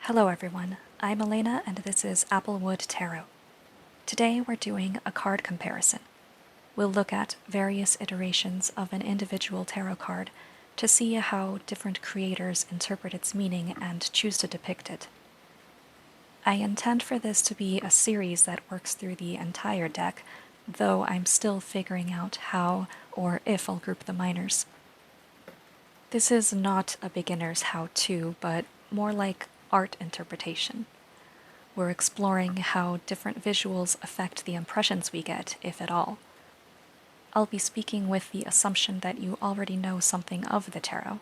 Hello everyone, I'm Elena and this is Applewood Tarot. Today we're doing a card comparison. We'll look at various iterations of an individual tarot card to see how different creators interpret its meaning and choose to depict it. I intend for this to be a series that works through the entire deck, though I'm still figuring out how or if I'll group the minors. This is not a beginner's how-to, but more like art interpretation. We're exploring how different visuals affect the impressions we get, if at all. I'll be speaking with the assumption that you already know something of the tarot.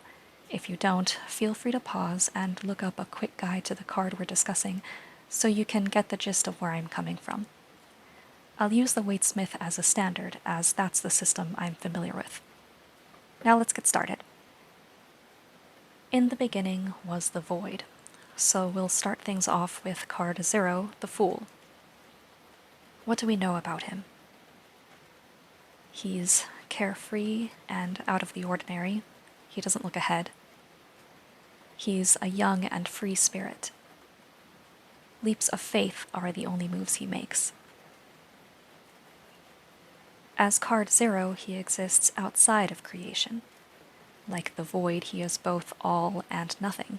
If you don't, feel free to pause and look up a quick guide to the card we're discussing so you can get the gist of where I'm coming from. I'll use the Waite-Smith as a standard, as that's the system I'm familiar with. Now let's get started. In the beginning was the void, so we'll start things off with card 0, the Fool. What do we know about him? He's carefree and out of the ordinary. He doesn't look ahead. He's a young and free spirit. Leaps of faith are the only moves he makes. As card 0, he exists outside of creation. Like the void, he is both all and nothing.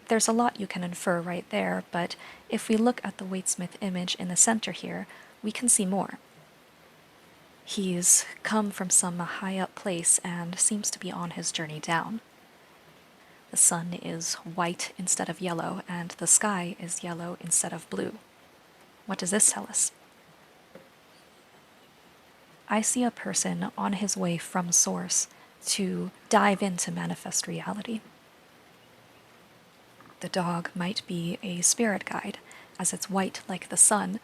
There's a lot you can infer right there, but if we look at the Waite-Smith image in the center here, we can see more. He's come from some high up place and seems to be on his journey down. The sun is white instead of yellow, and the sky is yellow instead of blue. What does this tell us? I see a person on his way from Source to dive into manifest reality. The dog might be a spirit guide, as it's white like the sun,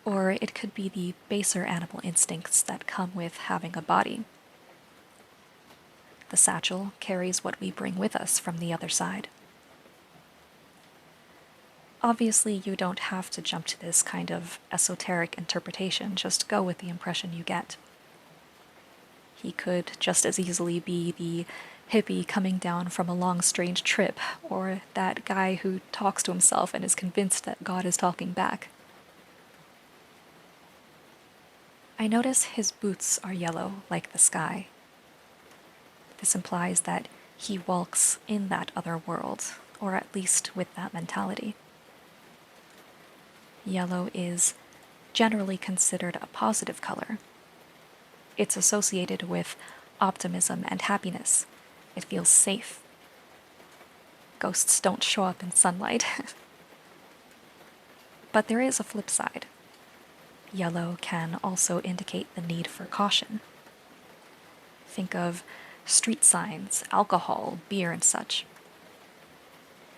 or it could be the baser animal instincts that come with having a body. The satchel carries what we bring with us from the other side. Obviously, you don't have to jump to this kind of esoteric interpretation, just go with the impression you get. He could just as easily be the hippie coming down from a long, strange trip, or that guy who talks to himself and is convinced that God is talking back. I notice his boots are yellow, like the sky. This implies that he walks in that other world, or at least with that mentality. Yellow is generally considered a positive color. It's associated with optimism and happiness. It feels safe. Ghosts don't show up in sunlight. But there is a flip side. Yellow can also indicate the need for caution. Think of street signs, alcohol, beer, and such.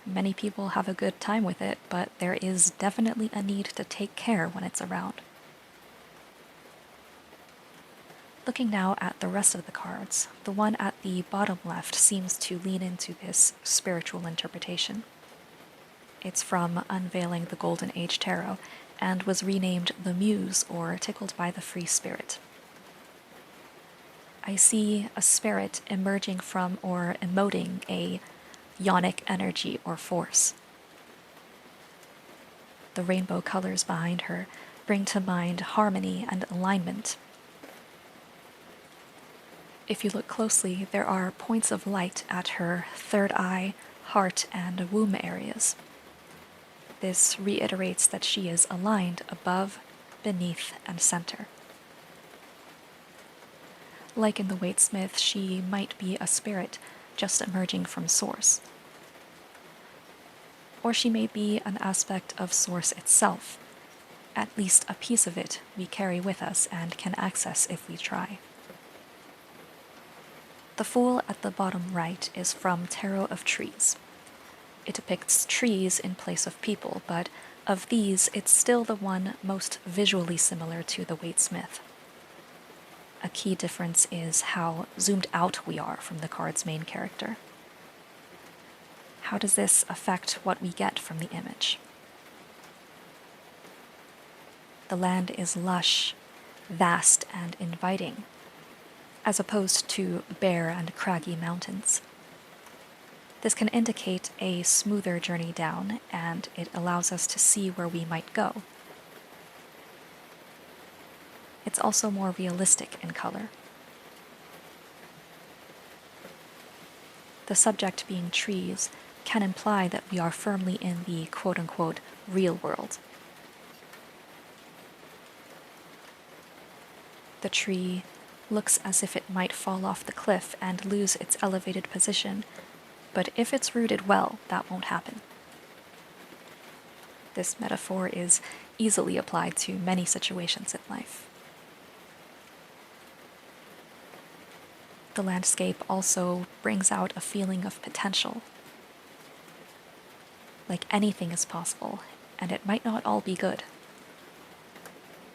Many people have a good time with it, but there is definitely a need to take care when it's around. Looking now at the rest of the cards, the one at the bottom left seems to lean into this spiritual interpretation. It's from Unveiling the Golden Age Tarot, and was renamed the Muse, or Tickled by the Free Spirit. I see a spirit emerging from or emoting a yonic energy or force. The rainbow colors behind her bring to mind harmony and alignment. If you look closely, there are points of light at her third eye, heart, and womb areas. This reiterates that she is aligned above, beneath, and center. Like in the Waite-Smith, she might be a spirit just emerging from Source. Or she may be an aspect of Source itself. At least a piece of it we carry with us and can access if we try. The Fool at the bottom right is from Tarot of Trees. It depicts trees in place of people, but of these, it's still the one most visually similar to the Waite-Smith. A key difference is how zoomed out we are from the card's main character. How does this affect what we get from the image? The land is lush, vast, and inviting. as opposed to bare and craggy mountains. This can indicate a smoother journey down, and it allows us to see where we might go. It's also more realistic in color. The subject being trees can imply that we are firmly in the quote-unquote real world. The tree looks as if it might fall off the cliff and lose its elevated position, but if it's rooted well, that won't happen. This metaphor is easily applied to many situations in life. The landscape also brings out a feeling of potential. Like anything is possible, and it might not all be good.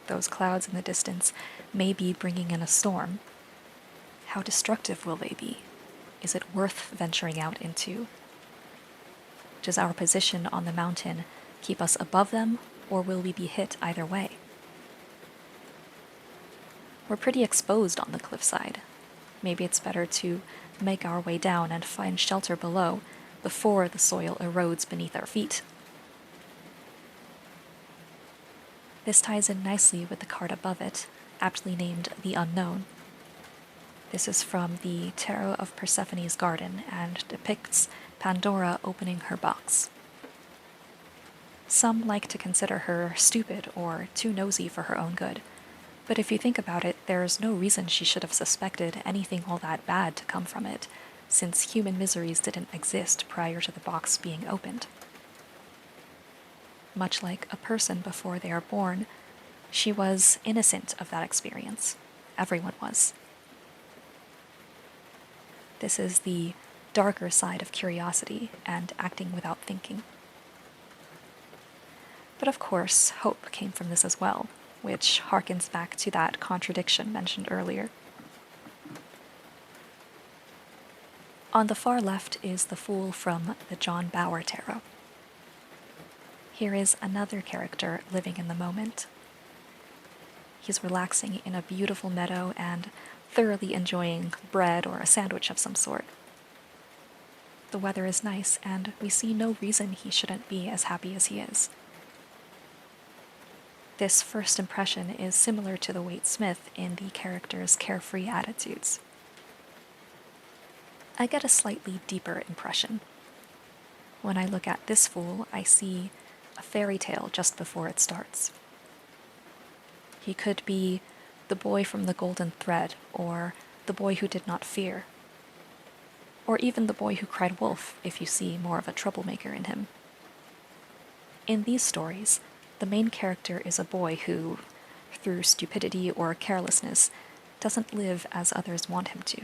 Those clouds in the distance may be bringing in a storm. How destructive will they be? Is it worth venturing out into? Does our position on the mountain keep us above them, or will we be hit either way? We're pretty exposed on the cliffside. Maybe it's better to make our way down and find shelter below before the soil erodes beneath our feet. This ties in nicely with the card above it, aptly named The Unknown. This is from the Tarot of Persephone's Garden and depicts Pandora opening her box. Some like to consider her stupid or too nosy for her own good, but if you think about it, there's no reason she should have suspected anything all that bad to come from it, since human miseries didn't exist prior to the box being opened. Much like a person before they are born, she was innocent of that experience. Everyone was. This is the darker side of curiosity and acting without thinking. But of course, hope came from this as well, which harkens back to that contradiction mentioned earlier. On the far left is the Fool from the John Bower Tarot. Here is another character living in the moment. He's relaxing in a beautiful meadow and thoroughly enjoying bread or a sandwich of some sort. The weather is nice, and we see no reason he shouldn't be as happy as he is. This first impression is similar to the Waite Smith in the character's carefree attitudes. I get a slightly deeper impression. When I look at this Fool, I see a fairy tale just before it starts. He could be the boy from the Golden Thread, or the boy who did not fear, or even the boy who cried wolf if you see more of a troublemaker in him. In these stories, the main character is a boy who, through stupidity or carelessness, doesn't live as others want him to.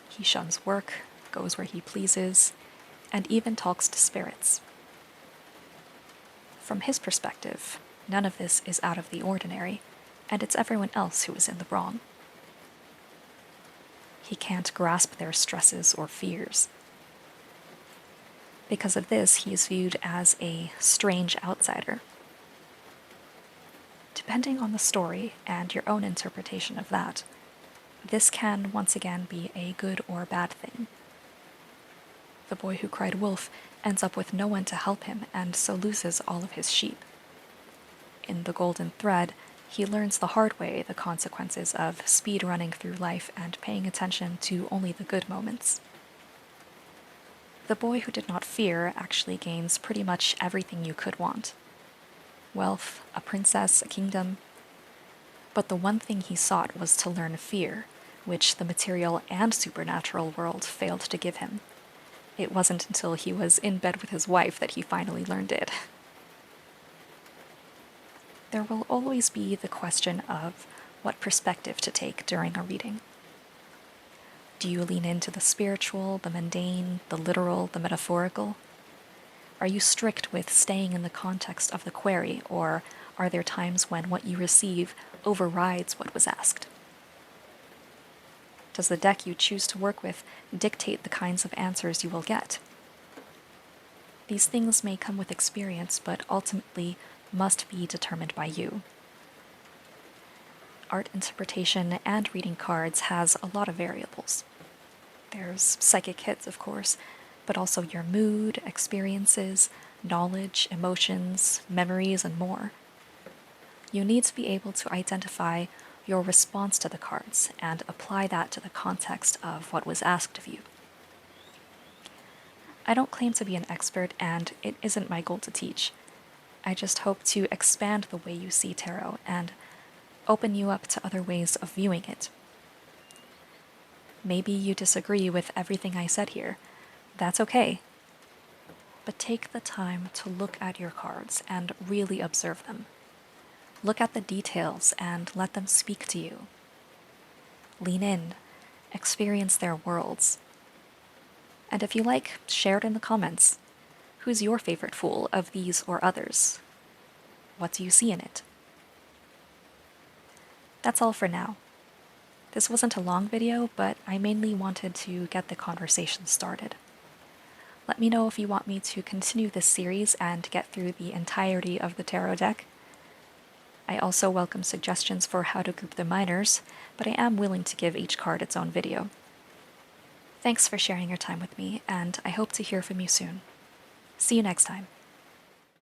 He shuns work, goes where he pleases, and even talks to spirits. From his perspective, none of this is out of the ordinary, and it's everyone else who is in the wrong. He can't grasp their stresses or fears. Because of this, he is viewed as a strange outsider. Depending on the story and your own interpretation of that, this can once again be a good or bad thing. The boy who cried wolf ends up with no one to help him and so loses all of his sheep. In The Golden Thread, he learns the hard way the consequences of speed running through life and paying attention to only the good moments. The boy who did not fear actually gains pretty much everything you could want. Wealth, a princess, a kingdom. But the one thing he sought was to learn fear, which the material and supernatural world failed to give him. It wasn't until he was in bed with his wife that he finally learned it. There will always be the question of what perspective to take during a reading. Do you lean into the spiritual, the mundane, the literal, the metaphorical? Are you strict with staying in the context of the query, or are there times when what you receive overrides what was asked? Does the deck you choose to work with dictate the kinds of answers you will get? These things may come with experience, but ultimately must be determined by you. art interpretation and reading cards has a lot of variables. There's psychic hits, of course, but also your mood, experiences, knowledge, emotions, memories, and more. You need to be able to identify your response to the cards and apply that to the context of what was asked of you. I don't claim to be an expert, and it isn't my goal to teach. I just hope to expand the way you see tarot and open you up to other ways of viewing it. Maybe you disagree with everything I said here. That's okay. But take the time to look at your cards and really observe them. Look at the details and let them speak to you. Lean in, experience their worlds. And if you like, share it in the comments. Who's your favorite Fool of these or others? What do you see in it? That's all for now. This wasn't a long video, but I mainly wanted to get the conversation started. Let me know if you want me to continue this series and get through the entirety of the tarot deck. I also welcome suggestions for how to group the minors, but I am willing to give each card its own video. Thanks for sharing your time with me, and I hope to hear from you soon. See you next time.